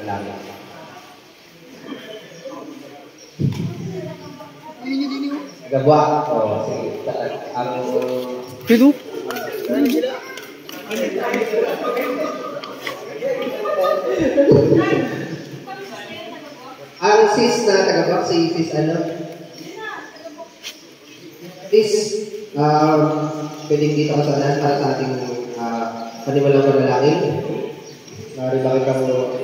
langit. Gabwa. Oh, sige. Dito? Ang sis na tagabak, si sis ano? Sis, pwedeng dito ka sana para sa ating paniwalang panalangin. Mari bakit ka mo?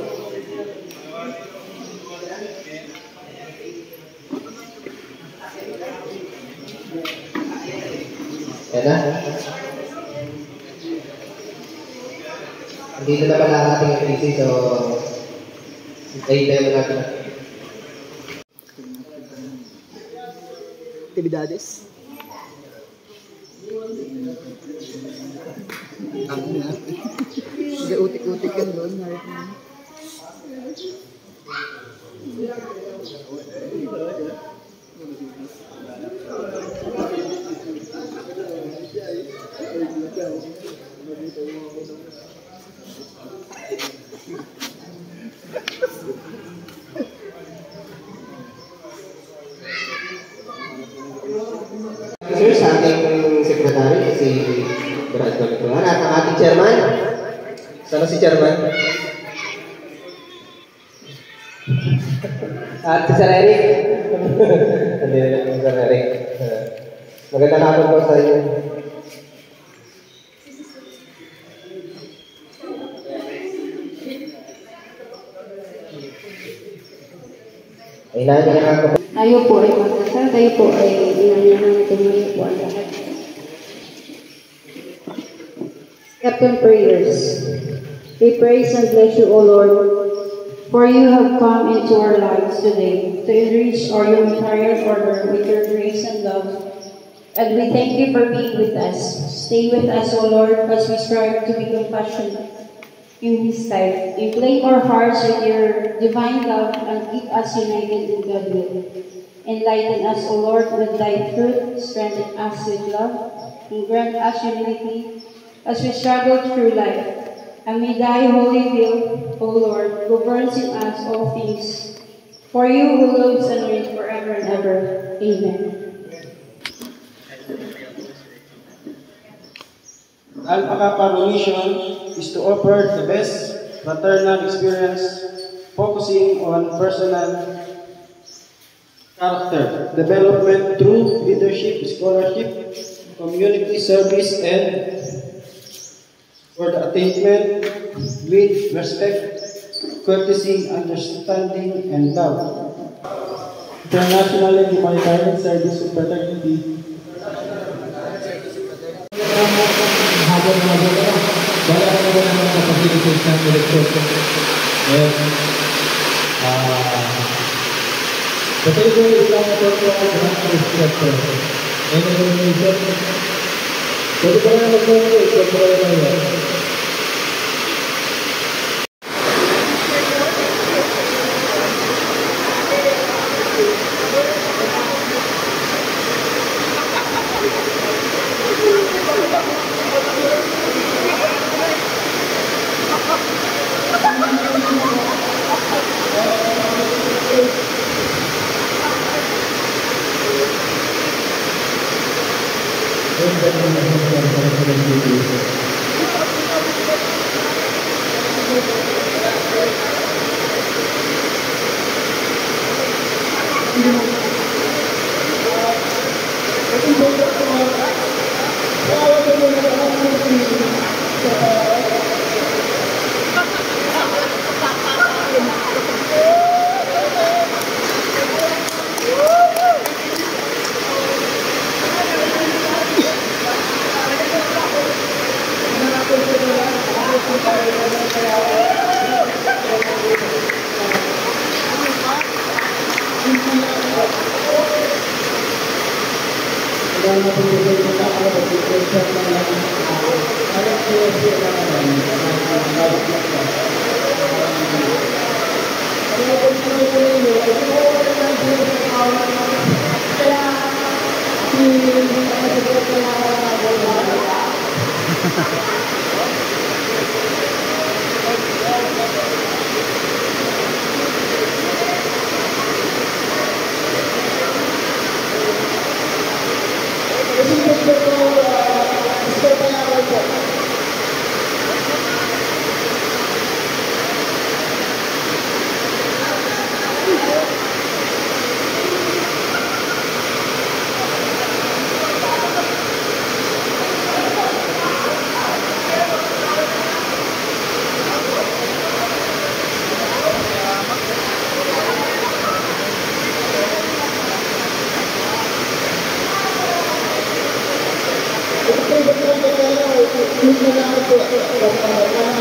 Yan na. Dito na pala ang ating activity, so hintayin na natin. Actividades. Ang na. Hindi utik-utik yan doon. Sir, sa ating sekretary, si Brad Magtuan, at ang ating chairman. Sana si chairman? At si Sir Eric. Hindi na Sir Eric. Magandang hapon po sa inyo. Ay, nandiyan ako. Tayo po ay magdasal, tayo po ay inanyanan natin ngayon po ang lahat. Captain Prayers. We praise and bless you, O Lord, for you have come into our lives today to enrich our humanitarian order with your grace and love. And we thank you for being with us. Stay with us, O Lord, as we strive to be compassionate in this time. Inflame our hearts with your divine love and keep us united in God's will. Enlighten us, O Lord, with thy truth, strengthen us with love, and grant us unity as we struggle through life. And may thy holy will, O Lord, governs in us all things. For you who lives and reigns forever and ever. Amen. Alpha mission is to offer the best fraternal experience, focusing on personal character development through leadership, scholarship, community service, and for the attainment with respect, courtesy, understanding, and love. International and Humanitarian Service Fraternity. Habang mga wala naman ang kapag-facilitate ng eleksyon. Patuloy ko ilang ito ang grand instructor. And organization. Pwede pa na magmamay, ito pa na yan.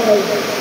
Bye!